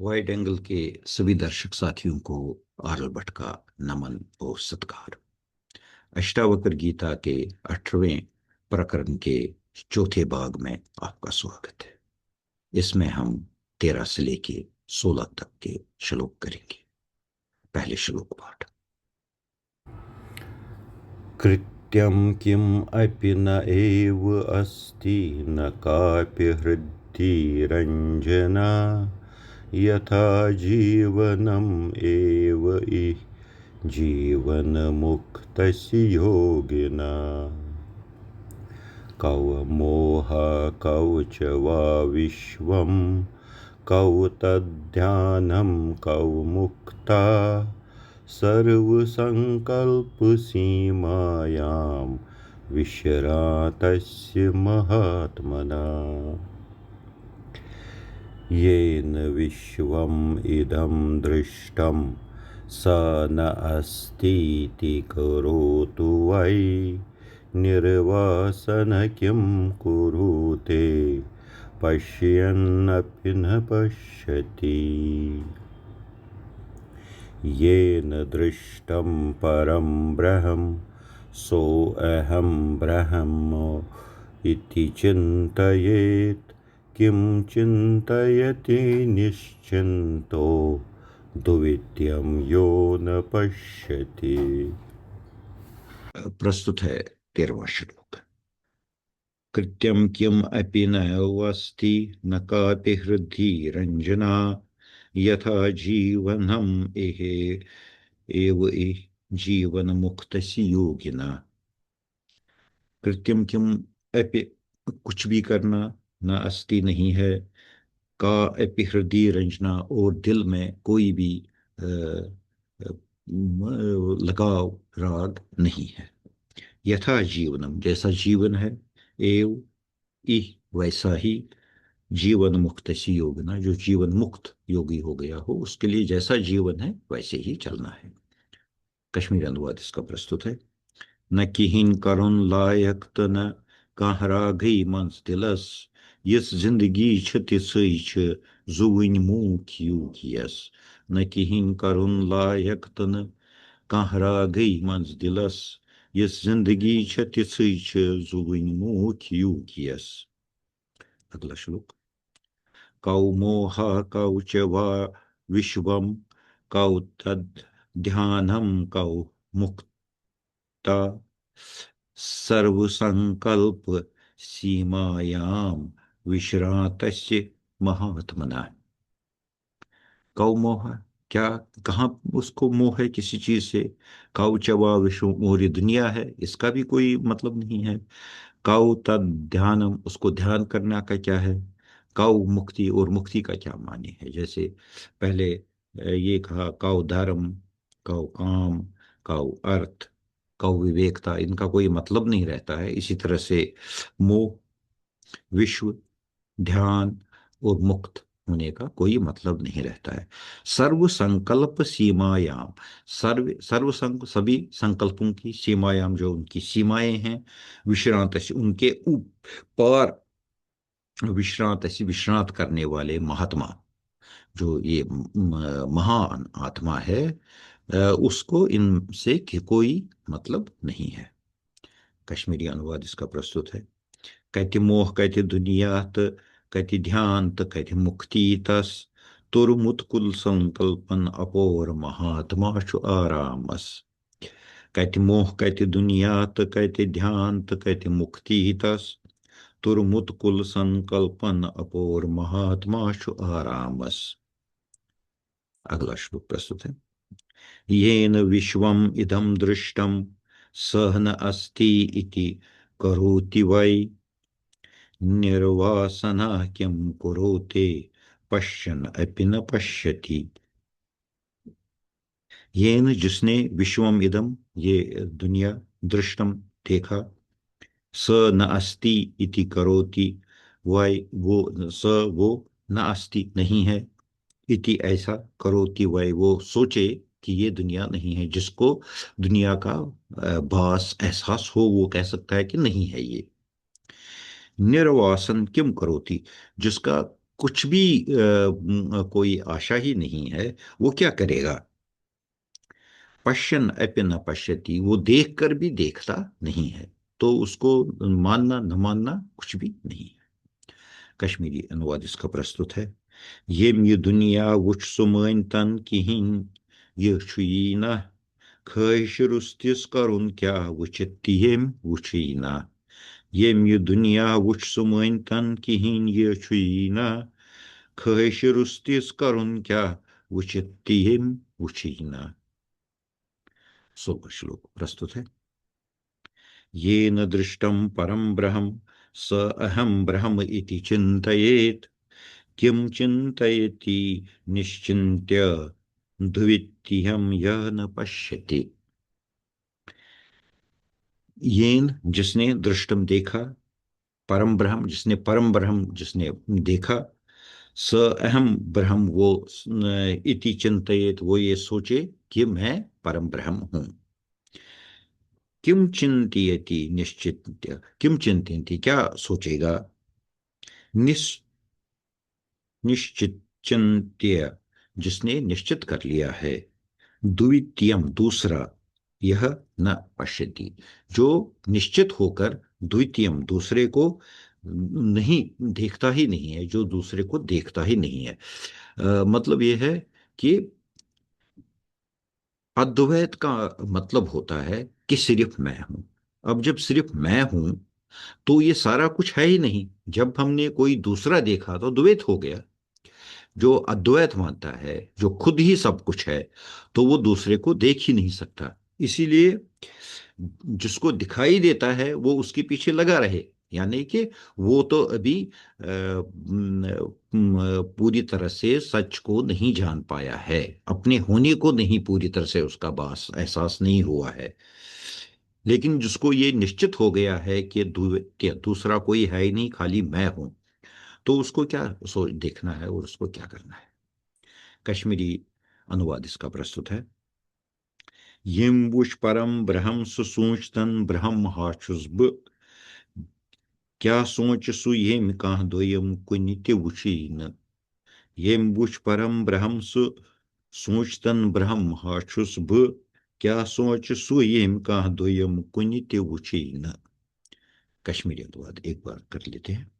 Wide angle के सभी दर्शक साथियों को आर्ल भट्ट का नमन और सत्कार। अष्टावक्र गीता के 18वें प्रकरण के चौथे भाग में आपका स्वागत है। इसमें हम 13 से लेके 16 तक के श्लोक करेंगे। पहले श्लोक पाठ। कृत्यं किम अपि न एव अस्ति न कापि हृद्धिरञ्जना यथा जीवनम् एव इ जीवनमुक्तस्य योगिना कौ मोहः कौ च वा विश्वं कौ तद्ध्यानं कौ मुक्ता सर्वसंकल्पसीमायां विश्रान्तस्य महात्मना येन विश्वम् इदं दृष्टं स न अस्तीति करोतु वै निर्वासन किं कुरुते पश्यन्नपि न पश्यति येन दृष्टं परं ब्रह्म सोऽहं ब्रह्म इति चिन्तयेत् किं चिन्तयति निश्चिन्तो द्वितीयं यो न पश्यति। प्रस्तुत है 13वां श्लोक। कृत्यं किम अपि न अस्ति न कापि हृदि रंजना यथा जीवनम एहे एव इ जीवन मुक्तस्य योगिना। कृत्यम किम अपि कुछ भी करना, न अस्ति नहीं है, का अपि हृदय रंजना और दिल में कोई भी लगाव राग नहीं है। यथा जीवनम जैसा जीवन है, एव इ वैसा ही जीवन मुक्त सी योगिना जो जीवन मुक्त योगी हो गया हो उसके लिए जैसा जीवन है वैसे ही चलना है। कश्मीर अनुवाद इसका प्रस्तुत है। न किहिन करुन लायक त न कहरा गई मंस दिलस यस जिंदगी छ तिसै छ जुवनि मूख यूकियस। न किहिन करुन लायक त न कहरा गई मंस दिलस यस जिंदगी छ तिसै छ जुवनि मूख यूकियस। अगला श्लोक। कौ मोह कौ च वा विश्वम कौ तद् ध्यानम कौ मुक्ता सर्वसंकल्प सीमायां विश्रांतस्य महात्मना। कौ मोह, क्या, कहाँ उसको मोह है किसी चीज से। कौ चवा विश्व, मोरी दुनिया है, इसका भी कोई मतलब नहीं है। कौ तद ध्यानम, उसको ध्यान करना का क्या है। कौ मुक्ति, और मुक्ति का क्या माने है। जैसे पहले ये कहा कौ धर्म, कौ काम, कौ अर्थ, कौ विवेकता, इनका कोई मतलब नहीं रहता है। इसी तरह से मोह, विश्व, ध्यान और मुक्त होने का कोई मतलब नहीं रहता है। सर्व संकल्प सीमायाम, सभी संकल्पों की सीमायाम, जो उनकी सीमाएं हैं, विश्रांत उनके ऊपर, विश्रांत विश्रांत करने वाले महात्मा, जो ये महान आत्मा है, उसको इनसे कोई मतलब नहीं है। कश्मीरी अनुवाद इसका प्रस्तुत है। कहते मोह, कहते दुनियात, कहते ध्यान, कहते मुक्ति तस तुरमुत्कुल संकल्पन अपोर महात्मा छु आरामस। कहते मोह, कहते दुनियात, कहते ध्यान, कहते मुक्ति तस तुरमुत्कुल संकल्पन अपोर महात्मा छु आरामस। अगला श्लोक प्रस्तुत है। येन विश्वम इदम दृष्टम सह न अस्ति इति करोति वै निर्वासना किम कुरुते पश्यन् अपि न पश्यति। येन, जिसने, विश्वम इदम, ये दुनिया, दृष्टम, देखा, स न अस्ति इति करोति, वै वो, स वो, न अस्ति नहीं है, इति ऐसा, करोति वै वो सोचे कि ये दुनिया नहीं है। जिसको दुनिया का भास एहसास हो वो कह सकता है कि नहीं है ये। निर्वासन किम करोति, जिसका कुछ भी कोई आशा ही नहीं है, वो क्या करेगा? पश्यन अपि न पश्यति, वो देख कर भी देखता नहीं है, तो उसको मानना न मानना कुछ भी नहीं है। कश्मीरी अनुवाद इसका प्रस्तुत है। ये दुनिया वुच सुमन तन किहिन, ये छुई ना, ख्वाहिश रुस्तिस करुन क्या वुचित तिहेम वुची ना। ये दुनिया वुच सुमन तन किहिन, ये छुई ना, ख्वाहिश रुस्तिस करुन क्या वुचित तिहेम वुची ना। 16वां श्लोक प्रस्तुत है। ये न दृष्टम परम ब्रह्म स अहम ब्रह्म इति चिंतयेत, किम चिंतयति निश्चिंत्य द्वितीयम यह न पश्यति। येन जिसने दृष्टम देखा, परम ब्रह्म जिसने परम ब्रह्म जिसने देखा, स अहम ब्रह्म वो इति चिंतयेत वो ये सोचे कि मैं परम ब्रह्म हूं। किम चिंतयति निश्चित्य, किम चिंतयति क्या सोचेगा, निश्चित चिंत्य जिसने निश्चित कर लिया है, द्वितीयम दूसरा, यह न पश्यति जो निश्चित होकर द्वितीयम दूसरे को नहीं देखता ही नहीं है, जो दूसरे को देखता ही नहीं है। मतलब यह है कि अद्वैत का मतलब होता है कि सिर्फ मैं हूं। अब जब सिर्फ मैं हूं तो ये सारा कुछ है ही नहीं। जब हमने कोई दूसरा देखा तो द्वैत हो गया। जो अद्वैत मानता है, जो खुद ही सब कुछ है, तो वो दूसरे को देख ही नहीं सकता। इसीलिए जिसको दिखाई देता है वो उसके पीछे लगा रहे, यानी कि वो तो अभी पूरी तरह से सच को नहीं जान पाया है, अपने होने को नहीं पूरी तरह से उसका बास एहसास नहीं हुआ है। लेकिन जिसको ये निश्चित हो गया है कि दूसरा कोई है ही नहीं, खाली मैं हूं, तो उसको क्या सोच देखना है और उसको क्या करना है। कश्मीरी अनुवाद इसका प्रस्तुत है। यिम परम ब्रह्म सुसूचतन ब्रह्म हाचुस ब, क्या सोच सु येम कह दोयम कुनि ते वुची न। येम परम ब्रह्म सु सोचतन ब्रह्म हाचुस ब, क्या सोच सु येम कह दोयम कुनि ते वुची न। कश्मीरी अनुवाद एक बार कर लेते हैं।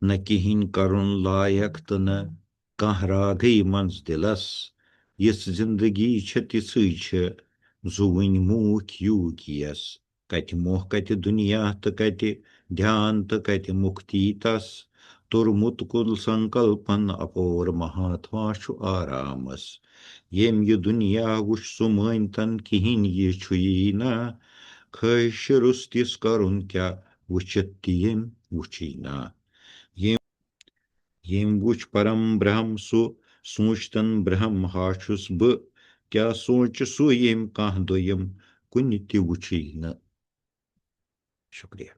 न किहिन करुन लायक तो न कह रागई मंज दिलस, यस जिंदगी छ तिसै छ जुवनि मूख यूक यस। कति मोह कति दुनिया तो कति ध्यान तो कति मुक्ति तस, तुरमुत कुल संकल्पन अपोर महात्मा छु आरामस। येम ये दुनिया वुच सुमन तन किहिन ये छुई ना, ख्वाहिश रुस्तिस करुन क्या वुचित तियम वुची ना। येम वुच परम ब्रह्म सु सोचतन ब्रह्म हाशुस ब, क्या सोच सु येम कह दोयम कुनि ते वुची न। शुक्रिया।